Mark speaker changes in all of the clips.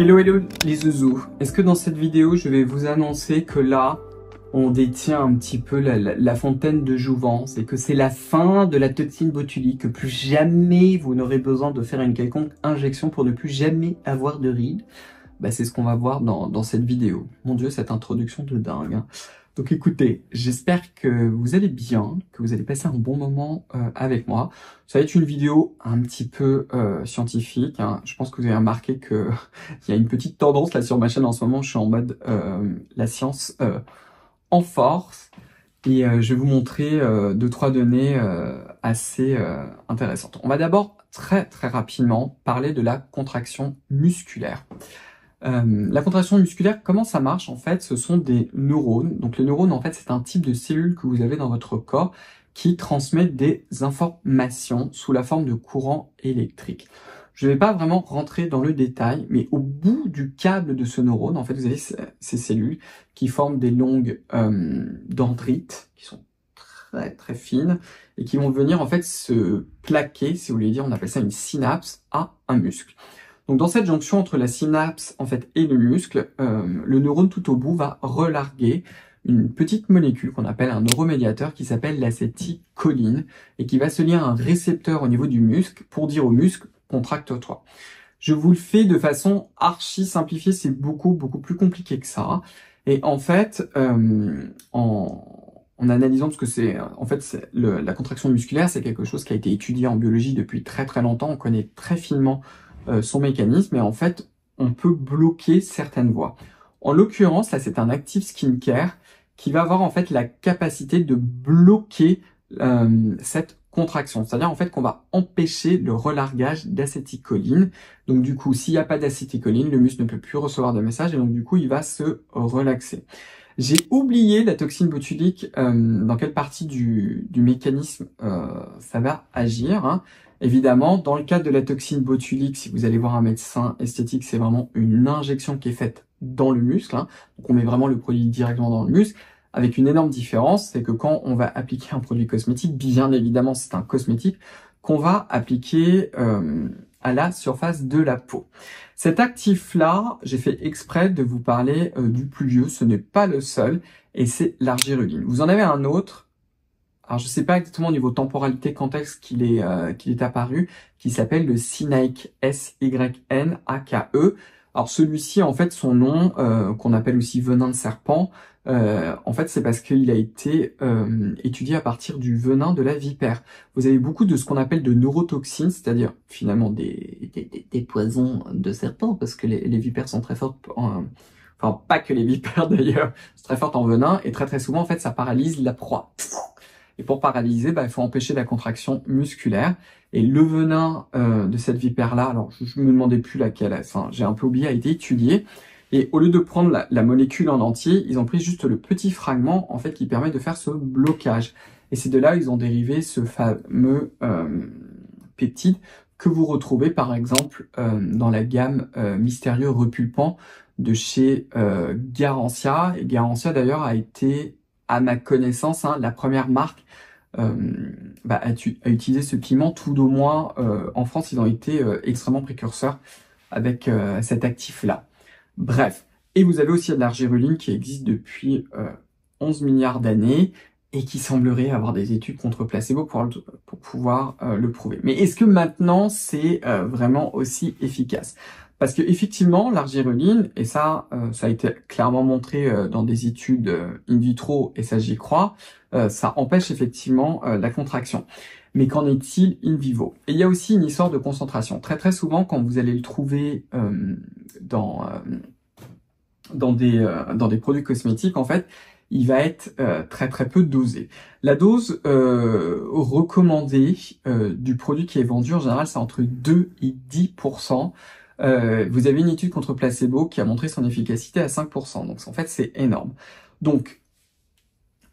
Speaker 1: Hello hello les zouzous. Est-ce que dans cette vidéo je vais vous annoncer que là on détient un petit peu la fontaine de jouvence et que c'est la fin de la toxine botulique, que plus jamais vous n'aurez besoin de faire une quelconque injection pour ne plus jamais avoir de rides? Bah, c'est ce qu'on va voir dans cette vidéo. Mon Dieu, cette introduction de dingue, hein. Donc écoutez, j'espère que vous allez bien, que vous allez passer un bon moment avec moi. Ça va être une vidéo un petit peu scientifique, hein. Je pense que vous avez remarqué que il y a une petite tendance là sur ma chaîne en ce moment. Je suis en mode la science en force. Et je vais vous montrer deux, trois données assez intéressantes. On va d'abord très rapidement parler de la contraction musculaire. La contraction musculaire, comment ça marche? En fait, ce sont des neurones. Donc les neurones, en fait, c'est un type de cellule que vous avez dans votre corps qui transmet des informations sous la forme de courant électrique. Je ne vais pas vraiment rentrer dans le détail, mais au bout du câble de ce neurone, en fait, vous avez ces cellules qui forment des longues dendrites, qui sont très fines, et qui vont venir, en fait, se plaquer, si vous voulez dire, on appelle ça une synapse, à un muscle. Donc dans cette jonction entre la synapse en fait et le muscle, le neurone tout au bout va relarguer une petite molécule qu'on appelle un neuromédiateur qui s'appelle l'acétylcholine et qui va se lier à un récepteur au niveau du muscle pour dire au muscle contracte-toi. Je vous le fais de façon archi simplifiée, c'est beaucoup plus compliqué que ça. Et en fait, en analysant, parce que c'est en fait la contraction musculaire, c'est quelque chose qui a été étudié en biologie depuis très longtemps. On connaît très finement son mécanisme, et en fait, on peut bloquer certaines voies. En l'occurrence, là, c'est un active skincare qui va avoir en fait la capacité de bloquer cette contraction. C'est-à-dire en fait qu'on va empêcher le relargage d'acétylcholine. Donc du coup, s'il n'y a pas d'acétylcholine, le muscle ne peut plus recevoir de message et donc du coup, il va se relaxer. J'ai oublié la toxine botulique, dans quelle partie du mécanisme ça va agir, hein. Évidemment, dans le cadre de la toxine botulique, si vous allez voir un médecin esthétique, c'est vraiment une injection qui est faite dans le muscle, hein. Donc on met vraiment le produit directement dans le muscle, avec une énorme différence, c'est que quand on va appliquer un produit cosmétique, bien évidemment c'est un cosmétique, qu'on va appliquer à la surface de la peau. Cet actif-là, j'ai fait exprès de vous parler du plus vieux, ce n'est pas le seul, et c'est l'argireline. Vous en avez un autre. Alors je sais pas exactement au niveau temporalité quand est-ce qu'il est apparu, qui s'appelle le Synake, S-Y-N-A-K-E. Alors celui-ci, en fait, son nom, qu'on appelle aussi venin de serpent, en fait c'est parce qu'il a été étudié à partir du venin de la vipère. Vous avez beaucoup de ce qu'on appelle de neurotoxines, c'est-à-dire finalement des poisons de serpent, parce que les vipères sont très fortes enfin pas que les vipères d'ailleurs, sont très fortes en venin, et très souvent en fait ça paralyse la proie. Et pour paralyser, il faut empêcher la contraction musculaire. Et le venin de cette vipère-là, alors je me demandais plus laquelle, enfin j'ai un peu oublié, a été étudié. Et au lieu de prendre la molécule en entier, ils ont pris juste le petit fragment en fait qui permet de faire ce blocage. Et c'est de là ils ont dérivé ce fameux peptide que vous retrouvez par exemple dans la gamme Mystérieux Repulpant de chez Garancia. Et Garancia d'ailleurs a été, à ma connaissance, hein, la première marque à utiliser ce piment, tout au moins en France, ils ont été extrêmement précurseurs avec cet actif-là. Bref, et vous avez aussi de l'argireline qui existe depuis 11 milliards d'années et qui semblerait avoir des études contre placebo pour pouvoir le prouver. Mais est-ce que maintenant c'est vraiment aussi efficace? Parce que effectivement, l'argireline, et ça a été clairement montré dans des études in vitro, et ça j'y crois, ça empêche effectivement la contraction. Mais qu'en est-il in vivo? Et il y a aussi une histoire de concentration. Très souvent, quand vous allez le trouver dans des produits cosmétiques, en fait, il va être très peu dosé. La dose recommandée du produit qui est vendu, en général, c'est entre 2 et 10%. Vous avez une étude contre placebo qui a montré son efficacité à 5%. Donc en fait, c'est énorme. Donc,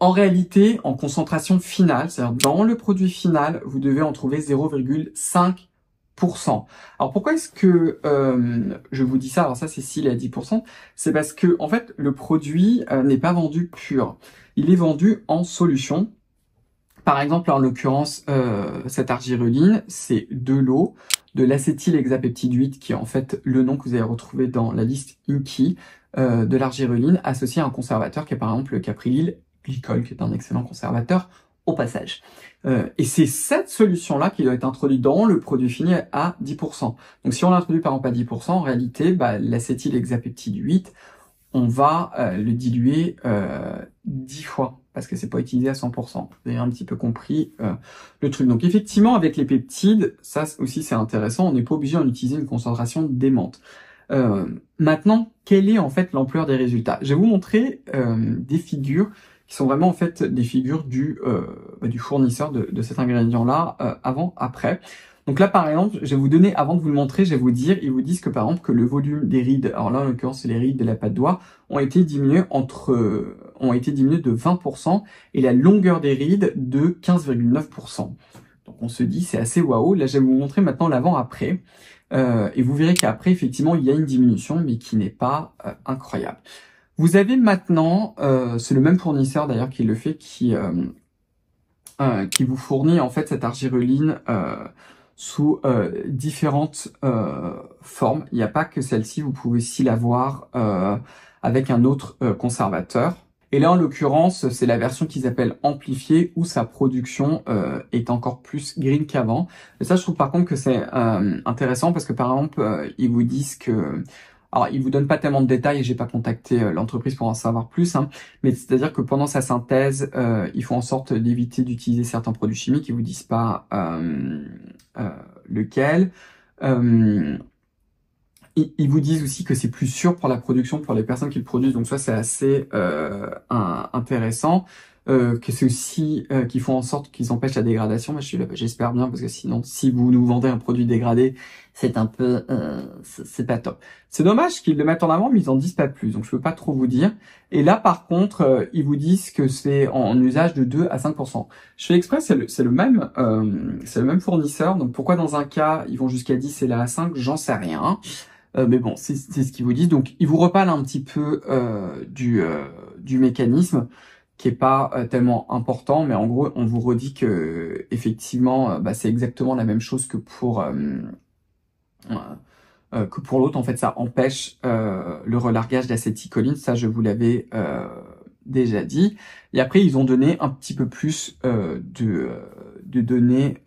Speaker 1: en réalité, en concentration finale, c'est-à-dire dans le produit final, vous devez en trouver 0,5%. Alors pourquoi est-ce que je vous dis ça? Alors ça, c'est s'il est à 10%. C'est parce que en fait, le produit n'est pas vendu pur. Il est vendu en solution. Par exemple, en l'occurrence, cette argireline, c'est de l'eau, de l'acétylhexapeptide 8, qui est en fait le nom que vous allez retrouver dans la liste INCI, de l'argireline associé à un conservateur qui est par exemple le caprylyl glycol, qui est un excellent conservateur au passage. Et c'est cette solution-là qui doit être introduite dans le produit fini à 10%. Donc si on l'introduit par exemple à 10%, en réalité, l'acétylhexapeptide 8, on va le diluer 10 fois, parce que c'est pas utilisé à 100%. Vous avez un petit peu compris le truc. Donc effectivement, avec les peptides, ça aussi c'est intéressant, on n'est pas obligé d'en utiliser une concentration démente. Maintenant, quelle est en fait l'ampleur des résultats? Je vais vous montrer des figures qui sont vraiment en fait des figures du fournisseur de cet ingrédient-là, avant, après. Donc là, par exemple, je vais vous donner, avant de vous le montrer, je vais vous dire, ils vous disent que par exemple que le volume des rides, alors là en l'occurrence c'est les rides de la patte doigt, ont été diminuées de 20% et la longueur des rides de 15,9%. Donc on se dit c'est assez waouh. Là je vais vous montrer maintenant l'avant-après. Et vous verrez qu'après, effectivement, il y a une diminution, mais qui n'est pas incroyable. Vous avez maintenant, c'est le même fournisseur d'ailleurs qui le fait, qui vous fournit en fait cette argireline sous différentes formes. Il n'y a pas que celle-ci, vous pouvez aussi l'avoir avec un autre conservateur. Et là, en l'occurrence, c'est la version qu'ils appellent amplifiée, où sa production est encore plus green qu'avant. Et ça, je trouve par contre que c'est intéressant, parce que par exemple, ils vous disent que... Alors, ils vous donnent pas tellement de détails, et j'ai pas contacté l'entreprise pour en savoir plus, hein, mais c'est-à-dire que pendant sa synthèse, ils font en sorte d'éviter d'utiliser certains produits chimiques, ils vous disent pas lequel. Ils vous disent aussi que c'est plus sûr pour la production, pour les personnes qui le produisent, donc ça c'est assez intéressant. Que c'est aussi qu'ils font en sorte qu'ils empêchent la dégradation. J'espère bien, parce que sinon, si vous nous vendez un produit dégradé, c'est un peu, c'est pas top. C'est dommage qu'ils le mettent en avant, mais ils en disent pas plus, donc je peux pas trop vous dire. Et là, par contre, ils vous disent que c'est en usage de 2 à 5%. Je fais exprès, c'est le même fournisseur. Donc pourquoi dans un cas ils vont jusqu'à 10 et là à 5, j'en sais rien. Mais bon, c'est ce qu'ils vous disent. Donc ils vous reparlent un petit peu du mécanisme, qui est pas tellement important, mais en gros, on vous redit que effectivement, c'est exactement la même chose que pour l'autre. En fait, ça empêche le relargage d'acétylcholine. Ça, je vous l'avais déjà dit. Et après, ils ont donné un petit peu plus de données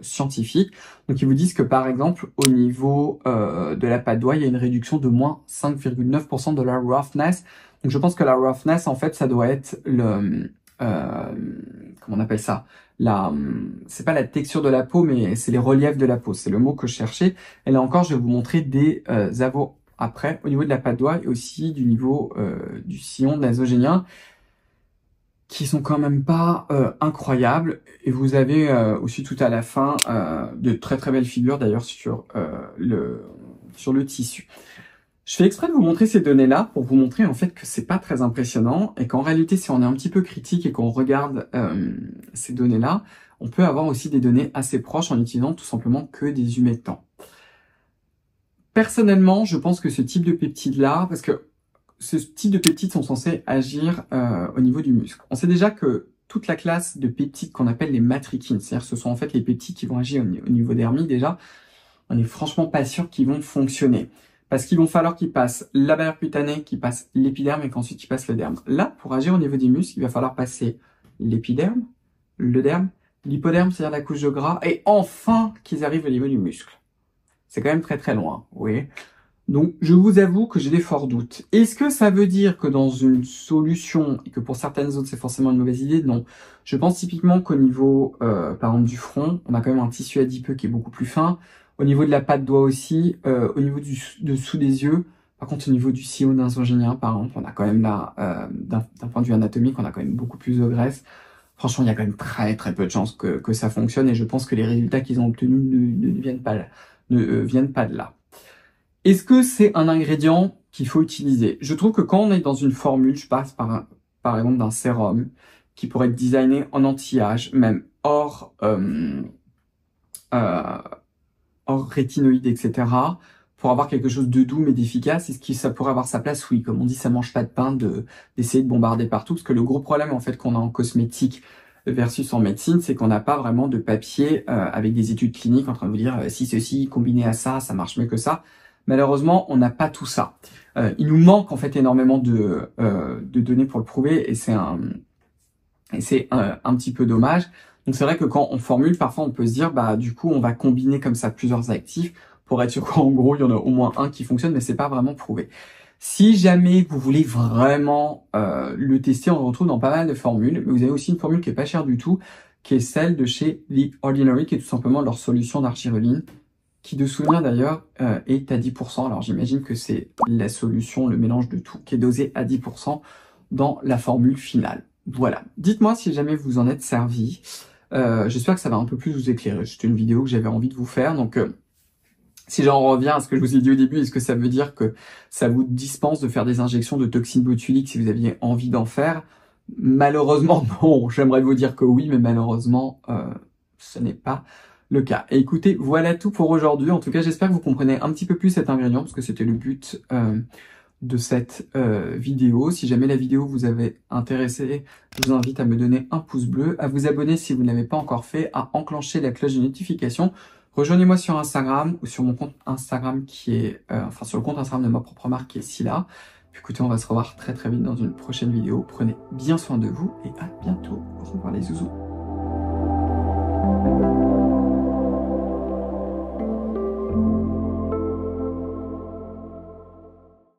Speaker 1: scientifiques. Donc, ils vous disent que par exemple, au niveau de la patte doigt, il y a une réduction de moins 5,9% de la roughness. Donc je pense que la roughness, en fait, ça doit être le... comment on appelle ça? C'est pas la texture de la peau, mais c'est les reliefs de la peau. C'est le mot que je cherchais. Et là encore, je vais vous montrer des avant après au niveau de la patte doigt et aussi du niveau du sillon nasogénien, qui sont quand même pas incroyables. Et vous avez aussi tout à la fin de très très belles figures d'ailleurs sur le tissu. Je fais exprès de vous montrer ces données-là pour vous montrer en fait que c'est pas très impressionnant et qu'en réalité, si on est un petit peu critique et qu'on regarde ces données-là, on peut avoir aussi des données assez proches en utilisant tout simplement que des humectants. Personnellement, je pense que ce type de peptides-là, parce que ce type de peptides sont censés agir au niveau du muscle. On sait déjà que toute la classe de peptides qu'on appelle les matrikines, c'est-à-dire ce sont en fait les peptides qui vont agir au niveau dermis déjà, on n'est franchement pas sûr qu'ils vont fonctionner. Parce qu'il va falloir qu'ils passent la barrière cutanée, qu'ils passent l'épiderme et qu'ensuite ils passent le derme. Là, pour agir au niveau des muscles, il va falloir passer l'épiderme, le derme, l'hypoderme, c'est-à-dire la couche de gras, et enfin qu'ils arrivent au niveau du muscle. C'est quand même très très loin, vous voyez. Donc, je vous avoue que j'ai des forts doutes. Est-ce que ça veut dire que dans une solution, et que pour certaines autres c'est forcément une mauvaise idée? Non. Je pense typiquement qu'au niveau, par exemple, du front, on a quand même un tissu adipeux qui est beaucoup plus fin. Au niveau de la patte doigt aussi, au niveau dessous des yeux. Par contre, au niveau du sillon nasogénien, par exemple, on a quand même là, d'un point de vue anatomique, on a quand même beaucoup plus de graisse. Franchement, il y a quand même très très peu de chances que ça fonctionne, et je pense que les résultats qu'ils ont obtenus ne viennent pas de là. Est-ce que c'est un ingrédient qu'il faut utiliser? Je trouve que quand on est dans une formule, je passe par exemple d'un sérum qui pourrait être designé en anti-âge, même hors rétinoïde, etc., pour avoir quelque chose de doux mais d'efficace. Est-ce que ça pourrait avoir sa place? Oui, comme on dit, ça mange pas de pain d'essayer de bombarder partout, parce que le gros problème en fait qu'on a en cosmétique versus en médecine, c'est qu'on n'a pas vraiment de papier avec des études cliniques en train de vous dire si ceci combiné à ça, ça marche mieux que ça. Malheureusement, on n'a pas tout ça. Il nous manque en fait énormément de données pour le prouver et c'est un petit peu dommage. Donc c'est vrai que quand on formule, parfois on peut se dire bah du coup on va combiner comme ça plusieurs actifs pour être sûr qu'en gros il y en a au moins un qui fonctionne, mais c'est pas vraiment prouvé. Si jamais vous voulez vraiment le tester, on le retrouve dans pas mal de formules, mais vous avez aussi une formule qui est pas chère du tout, qui est celle de chez The Ordinary, qui est tout simplement leur solution d'argireline, qui de souvenir d'ailleurs est à 10%. Alors j'imagine que c'est la solution, le mélange de tout, qui est dosé à 10% dans la formule finale. Voilà. Dites-moi si jamais vous en êtes servi. J'espère que ça va un peu plus vous éclairer. C'était une vidéo que j'avais envie de vous faire, donc si j'en reviens à ce que je vous ai dit au début, est-ce que ça veut dire que ça vous dispense de faire des injections de toxines botuliques si vous aviez envie d'en faire? Malheureusement, non. J'aimerais vous dire que oui, mais malheureusement, ce n'est pas le cas. Et écoutez, voilà tout pour aujourd'hui. En tout cas, j'espère que vous comprenez un petit peu plus cet ingrédient, parce que c'était le but de cette vidéo. Si jamais la vidéo vous avait intéressé, je vous invite à me donner un pouce bleu, à vous abonner si vous ne l'avez pas encore fait, à enclencher la cloche de notification. Rejoignez-moi sur Instagram ou sur mon compte Instagram qui est, sur le compte Instagram de ma propre marque qui est Scylla. Puis écoutez, on va se revoir très très vite dans une prochaine vidéo. Prenez bien soin de vous et à bientôt. Au revoir les zouzous.